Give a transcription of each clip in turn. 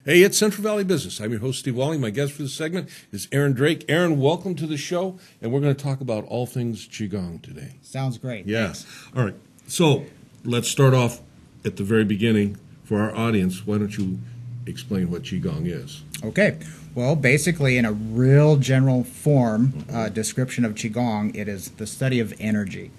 Hey, it's Central Valley Business. I'm your host, Steve Walling. My guest for this segment is Aaron Drake. Aaron, welcome to the show, and we're going to talk about all things Qigong today. Sounds great. Yes. Thanks. All right. So let's start off at the very beginning. For our audience, why don't you explain what Qigong is? Okay. Well, basically, in a real general form, description of Qigong, it is the study of energy.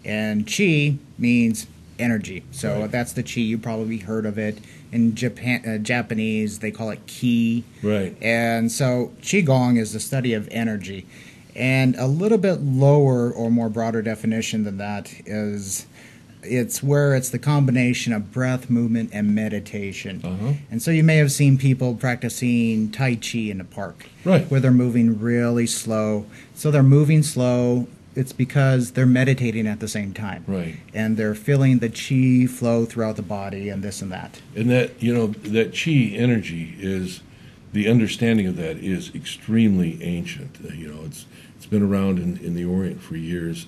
And Qi means energy. So Right. that's the Qi. You probably heard of it. In Japanese, they call it Ki. Right. And so Qigong is the study of energy. And a little bit lower or more broader definition than that is it's the combination of breath, movement, and meditation. And so you may have seen people practicing Tai Chi in the park. Right. Where they're moving really slow. So they're moving slow. It's because they're meditating at the same time. Right. And they're feeling the Qi flow throughout the body and this and that. And that, that Qi energy is, the understanding of that is extremely ancient. It's been around in the Orient for years.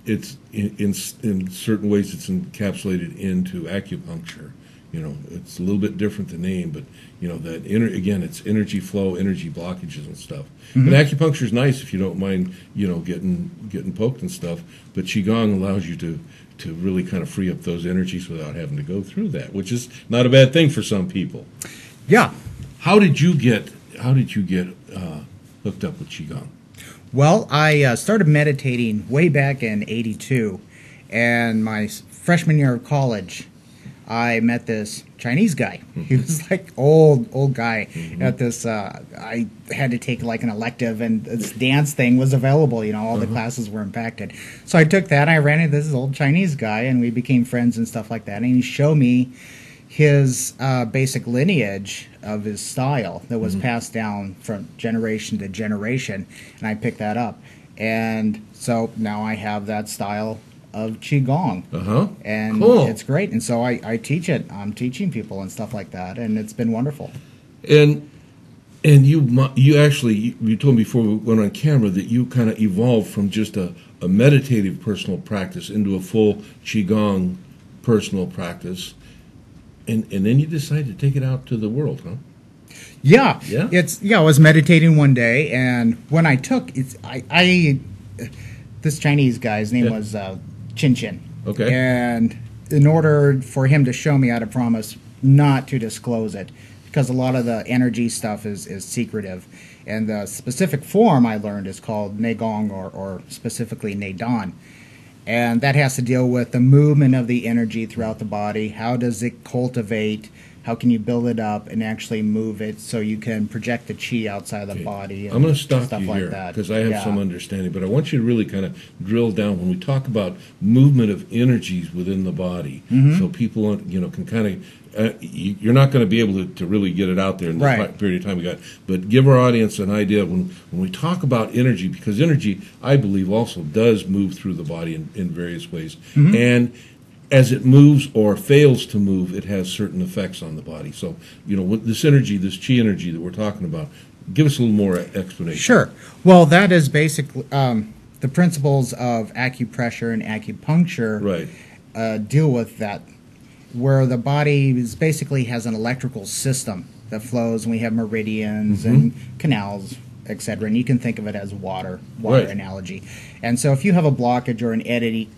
It's in certain ways it's encapsulated into acupuncture. It's a little bit different the name, but again, it's energy flow, energy blockages and stuff. And acupuncture is nice if you don't mind, getting poked and stuff. But Qigong allows you to really kind of free up those energies without having to go through that, which is not a bad thing for some people. Yeah. How did you get hooked up with Qigong? Well, I started meditating way back in '82, and my freshman year of college, I met this Chinese guy. He was like old guy at this. I had to take like an elective, and this dance thing was available. All the classes were impacted, so I took that. And I ran into this old Chinese guy, and we became friends and stuff like that. And he showed me his basic lineage of his style that was passed down from generation to generation, and I picked that up. And so now I have that style of Qigong. And Cool. It's great. And so I teach it. I'm teaching people and stuff like that, and it's been wonderful. And you told me before we went on camera that you kind of evolved from just a meditative personal practice into a full Qigong personal practice. And then you decided to take it out to the world, huh? Yeah. Yeah? I was meditating one day, and when I took this Chinese guy's name was Chin Chin. Okay. And in order for him to show me, I had to promise not to disclose it, because a lot of the energy stuff is secretive. And the specific form I learned is called Neigong, or specifically Neidan. And that has to deal with the movement of the energy throughout the body. How does it cultivate? How can you build it up and actually move it so you can project the Qi outside of the body? And I'm going to stop stuff you like here that. because I have some understanding, but I want you to really kind of drill down when we talk about movement of energies within the body, so people can kind of. You're not going to be able to really get it out there in the period of time we got, but give our audience an idea when we talk about energy, because energy, I believe, also does move through the body in various ways, and as it moves or fails to move, it has certain effects on the body. So, with this energy, this Qi energy that we're talking about, give us a little more explanation. Sure. Well, that is basically the principles of acupressure and acupuncture deal with that, where the body basically has an electrical system that flows, and we have meridians and canals, etc. And you can think of it as water analogy. And so if you have a blockage or an eddy,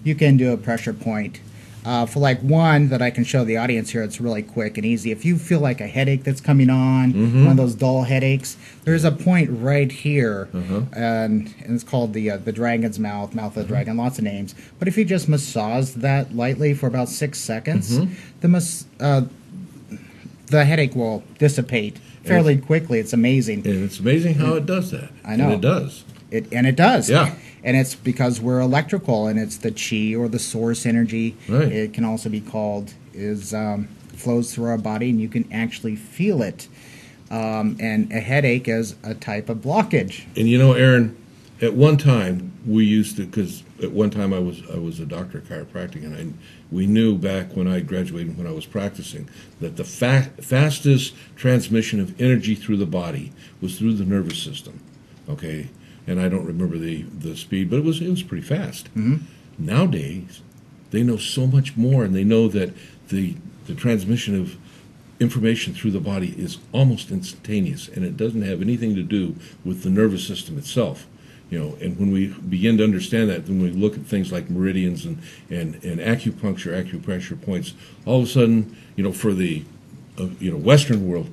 you can do a pressure point. For like one that I can show the audience here, it's really quick and easy. If you feel like a headache that's coming on, one of those dull headaches, there's a point right here, and it's called the dragon's mouth of the dragon, lots of names. But if you just massage that lightly for about 6 seconds, the headache will dissipate fairly quickly. It's amazing. And it's amazing how it does that. I know. And it does. It does. Yeah. And it's because we're electrical, and it's the Qi, or the source energy. Right. It can also be called, flows through our body, and you can actually feel it. And a headache is a type of blockage. And Aaron, at one time we used to, because at one time I was a doctor of chiropractic, and we knew back when I graduated, when I was practicing, that the fastest transmission of energy through the body was through the nervous system. Okay. And I don't remember the speed, but it was pretty fast. Nowadays, they know so much more, and they know that the transmission of information through the body is almost instantaneous, and it doesn't have anything to do with the nervous system itself. And when we begin to understand that, then we look at things like meridians and acupuncture, acupressure points, all of a sudden, for the Western world,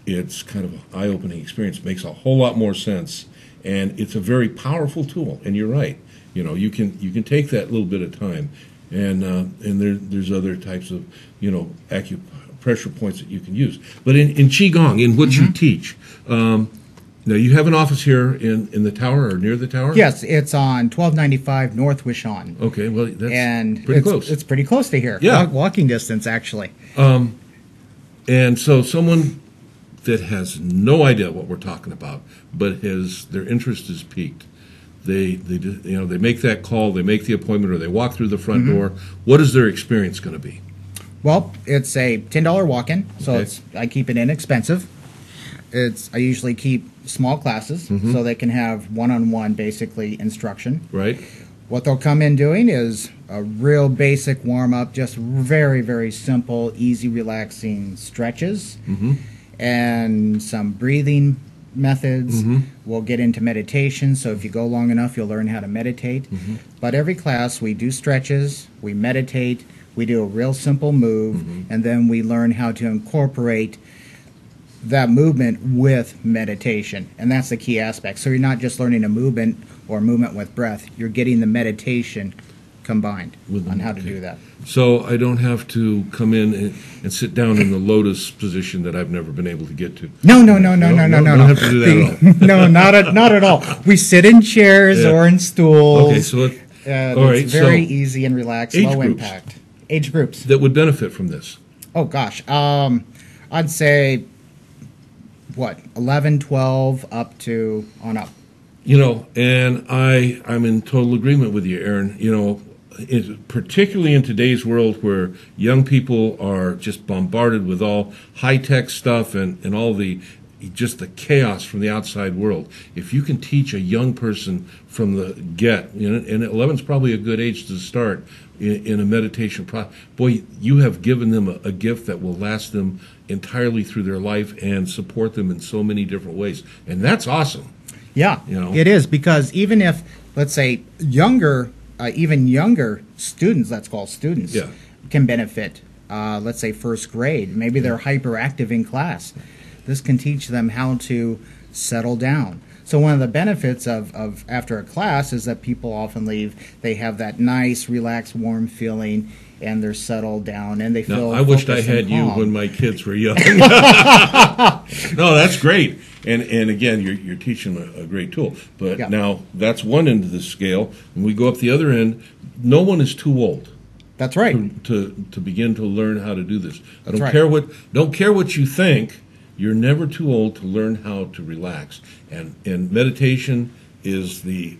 it's kind of an eye-opening experience. It makes a whole lot more sense, and it's a very powerful tool. And you're right. You can take that little bit of time, and there's other types of acupressure points that you can use. But in Qigong, in what you teach. Now, you have an office here in the tower or near the tower? Yes, it's on 1295 North Wishawn. Okay, well, that's pretty close. It's pretty close to here. Yeah. Walking distance, actually. And so someone that has no idea what we're talking about, but their interest is piqued. They make that call, they make the appointment, or they walk through the front door. What is their experience going to be? Well, it's a $10 walk-in, so I keep it inexpensive. I usually keep small classes so they can have one-on-one basically instruction. Right. What they'll come in doing is a real basic warm-up, just very, very simple, easy, relaxing stretches and some breathing methods. We'll get into meditation, so if you go long enough, you'll learn how to meditate. But every class, we do stretches, we meditate, we do a real simple move, and then we learn how to incorporate that movement with meditation, and that's the key aspect. So you're not just learning a movement or movement with breath, you're getting the meditation combined on how to do that. So I don't have to come in and sit down in the lotus position that I've never been able to get to. No. Don't have to do that at all. No, not at all. We sit in chairs or in stools. Okay, so it's very easy and relaxed, low impact. Age groups that would benefit from this. Oh gosh, I'd say 11, 12 up to on up. And I'm in total agreement with you, Aaron. Particularly in today's world where young people are just bombarded with all high-tech stuff and all the chaos from the outside world. If you can teach a young person from the get, and 11's probably a good age to start in a meditation process, boy, you have given them a gift that will last them entirely through their life and support them in so many different ways. And that's awesome. Yeah, it is, because even if, let's say, even younger students, let's call students, can benefit. Let's say first grade, maybe they're hyperactive in class. This can teach them how to settle down. So one of the benefits of after a class is that people often leave, they have that nice, relaxed, warm feeling, and they're settled down, and they feel I wished I had you when my kids were young. No, that's great. And again, you're teaching a great tool. But now that's one end of the scale. When we go up the other end, no one is too old. That's right. To begin to learn how to do this. I don't care what you think. You're never too old to learn how to relax. And meditation is the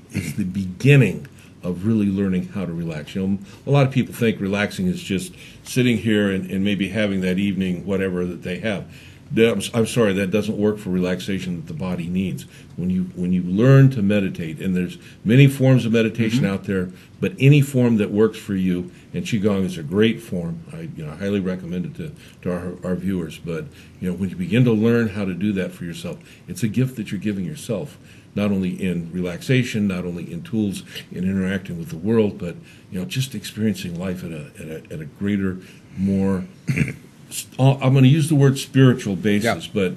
beginning of really learning how to relax. A lot of people think relaxing is just sitting here and maybe having that evening whatever that they have. I'm sorry, that doesn't work for relaxation that the body needs. When you learn to meditate, and there's many forms of meditation out there, but any form that works for you, and Qigong is a great form. I highly recommend it to our viewers. But when you begin to learn how to do that for yourself, it's a gift that you're giving yourself, not only in relaxation, not only in tools in interacting with the world, but just experiencing life at a greater, more I'm going to use the word spiritual basis, but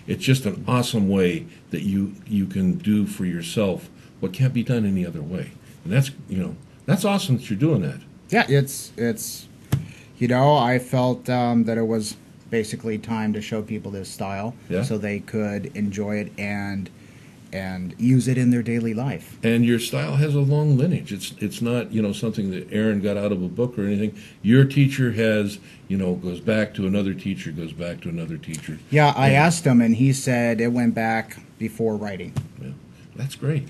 it's just an awesome way that you can do for yourself what can't be done any other way, and that's awesome that you're doing that. Yeah, it's I felt that it was basically time to show people this style so they could enjoy it and use it in their daily life. And your style has a long lineage. It's not something that Aaron got out of a book or anything. Your teacher has goes back to another teacher, goes back to another teacher. Yeah, I asked him, and he said it went back before writing. Yeah, that's great.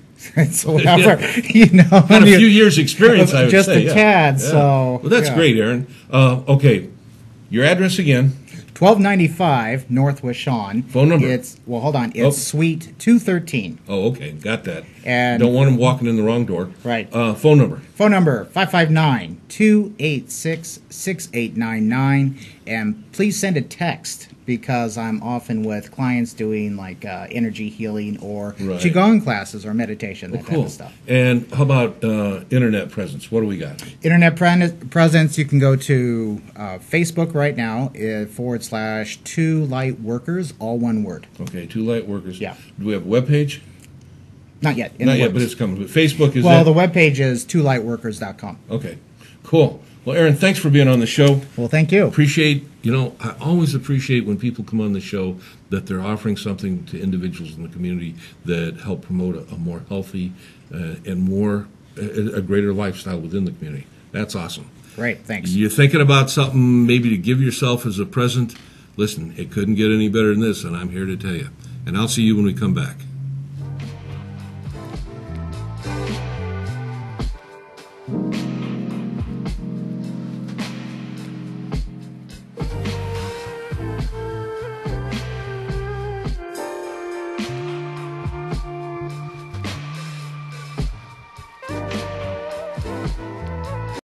So whatever, had a few years' experience, I would just say. Just a tad. So well, that's great, Aaron. Okay, your address again. 1295 Northwest Shawn. Phone number? Hold on. It's Suite 213. Oh, okay. Got that. And don't want them walking in the wrong door. Right. Phone number? Phone number 559-286-6899. And please send a text, because I'm often with clients doing like energy healing or Qigong classes or meditation, that type of stuff. And how about internet presence? What do we got? Internet presence, you can go to Facebook right now, /2 Light Workers, all one word. Okay, 2 Light Workers. Yeah. Do we have a webpage? Not yet. Not yet, but it's coming. But Facebook is the webpage is 2lightworkers.com. Okay, cool. Well, Aaron, thanks for being on the show. Well, thank you. I always appreciate when people come on the show that they're offering something to individuals in the community that help promote a more healthy and a greater lifestyle within the community. That's awesome. Great, thanks. You're thinking about something maybe to give yourself as a present? Listen, it couldn't get any better than this, and I'm here to tell you. And I'll see you when we come back.